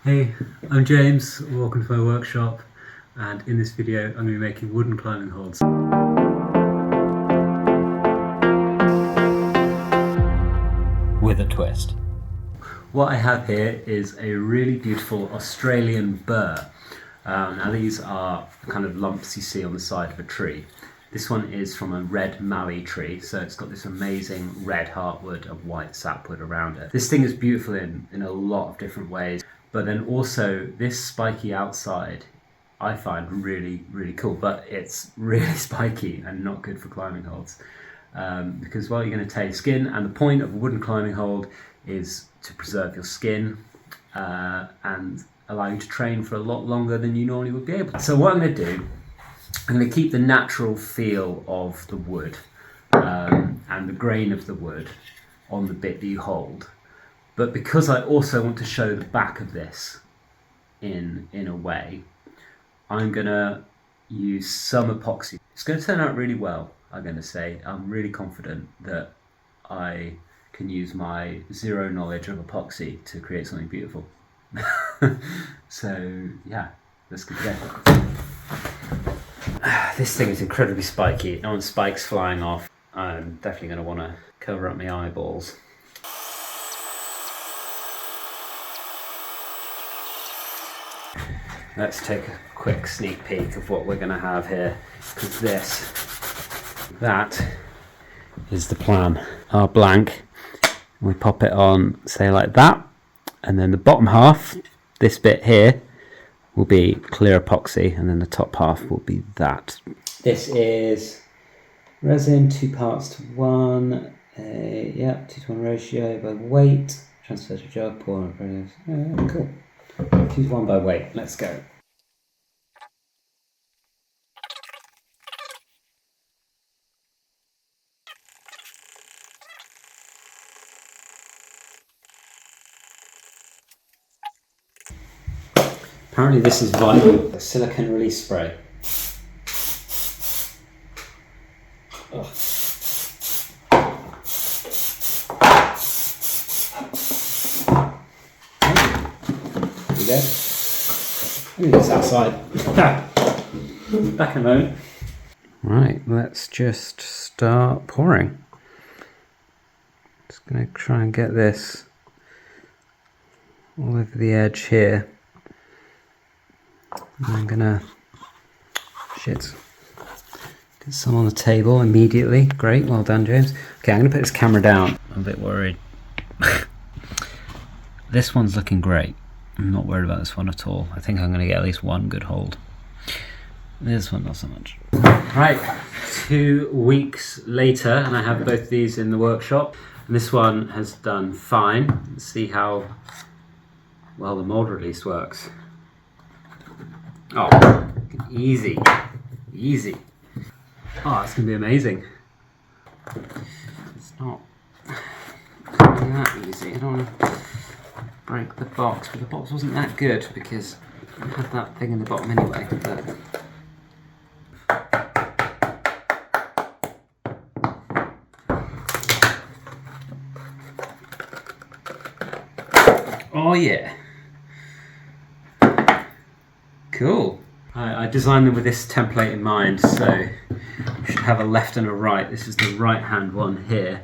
Hey, I'm James, welcome to my workshop, and in this video I'm going to be making wooden climbing holds. With a twist. What I have here is a really beautiful Australian burr. Now these are kind of lumps you see on the side of a tree. This one is from a Red Mallee tree, so it's got this amazing red heartwood and white sapwood around it. This thing is beautiful in a lot of different ways. But then also this spiky outside I find really, really cool, but it's really spiky and not good for climbing holds. Because you're going to tear your skin, and the point of a wooden climbing hold is to preserve your skin and allow you to train for a lot longer than you normally would be able to. So what I'm going to do, I'm going to keep the natural feel of the wood and the grain of the wood on the bit that you hold. But because I also want to show the back of this in a way, I'm going to use some epoxy. It's going to turn out really well, I'm going to say. I'm really confident that I can use my zero knowledge of epoxy to create something beautiful. So yeah, let's get going. This thing is incredibly spiky. I don't want spikes flying off. I'm definitely going to want to cover up my eyeballs. Let's take a quick sneak peek of what we're going to have here, because that is the plan. Our blank, we pop it on, say like that, and then the bottom half, this bit here, will be clear epoxy, and then the top half will be that. This is resin, 2 parts to 1, 2-to-1 ratio by weight, transfer to jug, pour on, cool. 2-to-1 by weight, let's go. Apparently this is vinyl, a silicone release spray. Oh. There we go. Leave this outside. Back in a moment. Right, let's just start pouring. Just going to try and get this all over the edge here. I'm gonna get some on the table immediately. Great, well done, James. Okay, I'm gonna put this camera down. I'm a bit worried. This one's looking great. I'm not worried about this one at all. I think I'm gonna get at least one good hold. This one not so much. Right, 2 weeks later, and I have both of these in the workshop. And this one has done fine. Let's see how well the mold release works. Oh, easy, easy. Oh, it's going to be amazing. It's not that easy. I don't want to break the box, but the box wasn't that good because I had that thing in the bottom anyway. But oh yeah. Cool. I designed them with this template in mind, so you should have a left and a right. This is the right hand one here.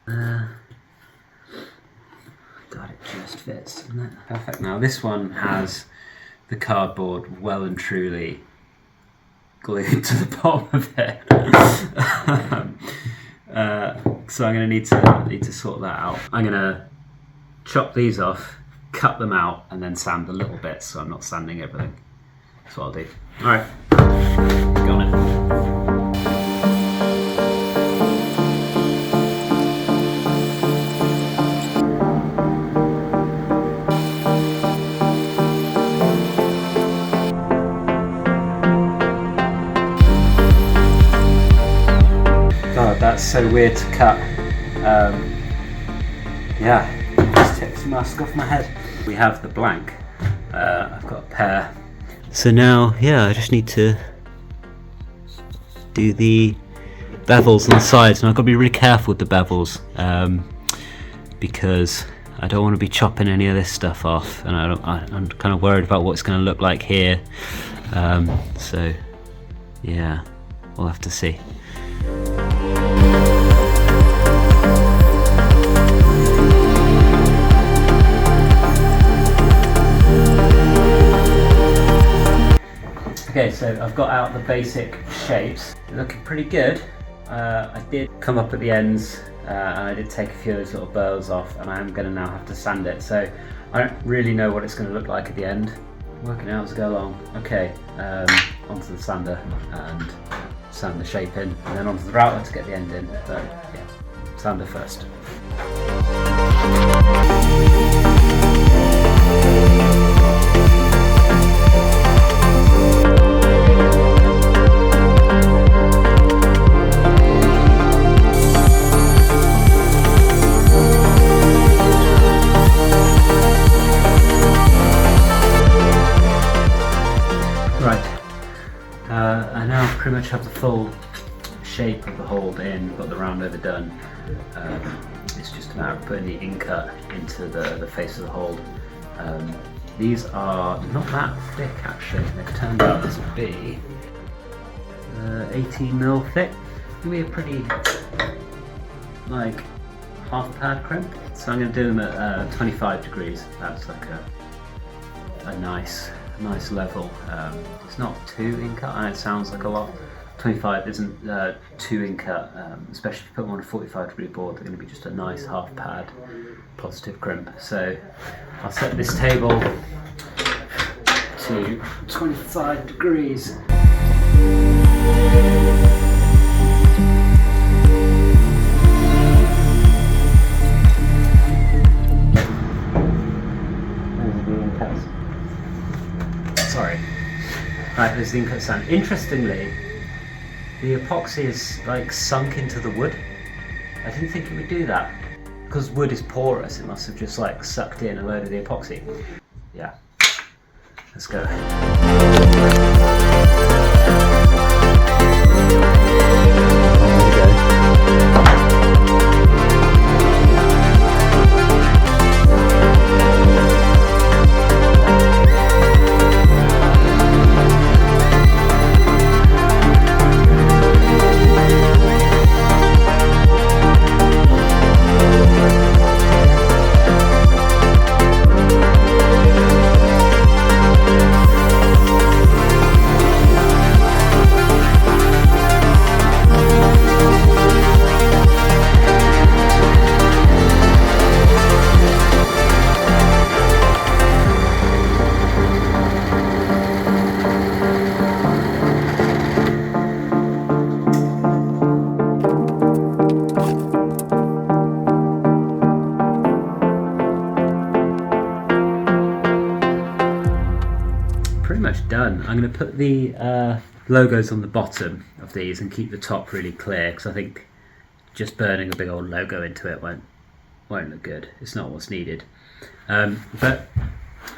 God, it just fits, doesn't it? Perfect. Now this one has the cardboard well and truly glued to the bottom of it. So I'm going to need to sort that out. I'm going to chop these off, cut them out, and then sand a little bit, so I'm not sanding everything. That's what I'll do. Alright, got it. God, that's so weird to cut. Yeah. Take this mask off my head. We have the blank. I've got a pair. So now, yeah, I just need to do the bevels on the sides, and I've got to be really careful with the bevels because I don't want to be chopping any of this stuff off, and I'm kind of worried about what it's going to look like here. So yeah, we'll have to see. Okay, so I've got out the basic shapes. They're looking pretty good. I did come up at the ends and I did take a few of those little burls off, and I am going to now have to sand it. So I don't really know what it's going to look like at the end. I'm working out as I go along. Okay, onto the sander and sand the shape in, and then onto the router to get the end in. So yeah, sander first. I now pretty much have the full shape of the hold in, got the round over done. It's just a matter of putting the incut into the face of the hold. These are not that thick actually, they've turned out to be 18mm thick. Give me a pretty like half pad crimp. So I'm going to do them at 25 degrees. That's like a nice level. It's not too in-cut, and it sounds like a lot. 25 isn't too in-cut, especially if you put them on a 45 degree board. They're going to be just a nice half pad positive crimp. So I'll set this table to 25 degrees. Sorry. Right, there's the incut sand. Interestingly, the epoxy is like sunk into the wood. I didn't think it would do that. Because wood is porous, it must have just like sucked in a load of the epoxy. Yeah, let's go. Done. I'm going to put the logos on the bottom of these and keep the top really clear, because I think just burning a big old logo into it won't look good. It's not what's needed. But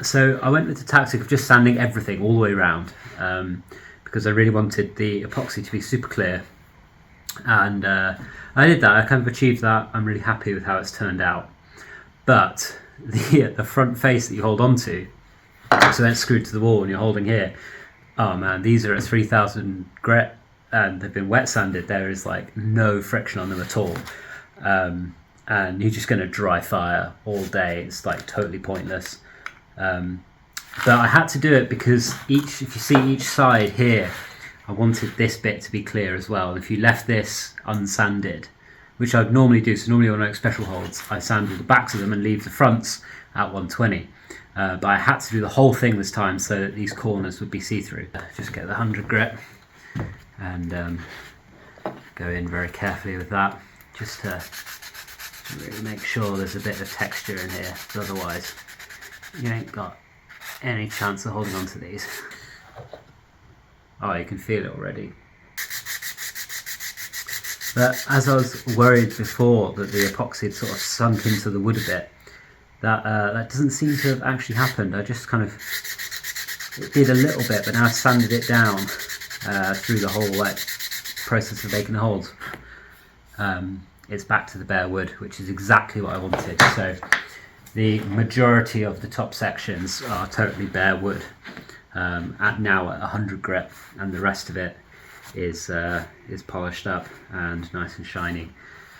so I went with the tactic of just sanding everything all the way around, because I really wanted the epoxy to be super clear, and I did that. I kind of achieved that. I'm really happy with how it's turned out. But the front face that you hold onto, so then it's screwed to the wall and you're holding here. Oh man, these are at 3000 grit and they've been wet sanded. There is like no friction on them at all. And you're just going to dry fire all day. It's like totally pointless. But I had to do it because if you see each side here, I wanted this bit to be clear as well. If you left this unsanded, which I'd normally do, so normally when I make special holds, I sand all the backs of them and leave the fronts at 120. But I had to do the whole thing this time so that these corners would be see-through. Just get the 100 grit and go in very carefully with that, just to really make sure there's a bit of texture in here, because otherwise you ain't got any chance of holding on to these. Oh, you can feel it already. But as I was worried before that the epoxy had sort of sunk into the wood a bit, that doesn't seem to have actually happened. I just kind of, it did a little bit, but now I've sanded it down through the whole process of making the holes. It's back to the bare wood, which is exactly what I wanted. So The majority of the top sections are totally bare wood, now at 100 grit, and the rest of it is polished up and nice and shiny.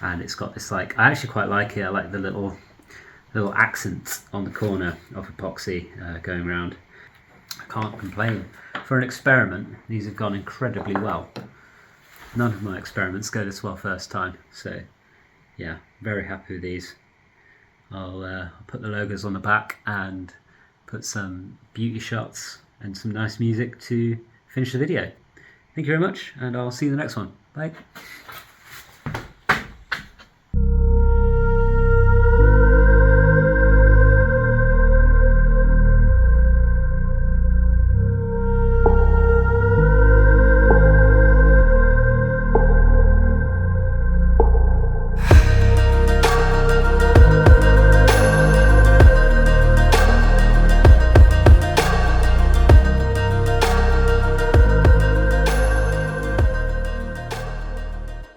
And it's got this, like, I actually quite like it. I like the little accents on the corner of epoxy going around. I can't complain. For an experiment, these have gone incredibly well. None of my experiments go this well first time, so yeah, very happy with these. I'll put the logos on the back and put some beauty shots and some nice music to finish the video. Thank you very much, and I'll see you in the next one. Bye.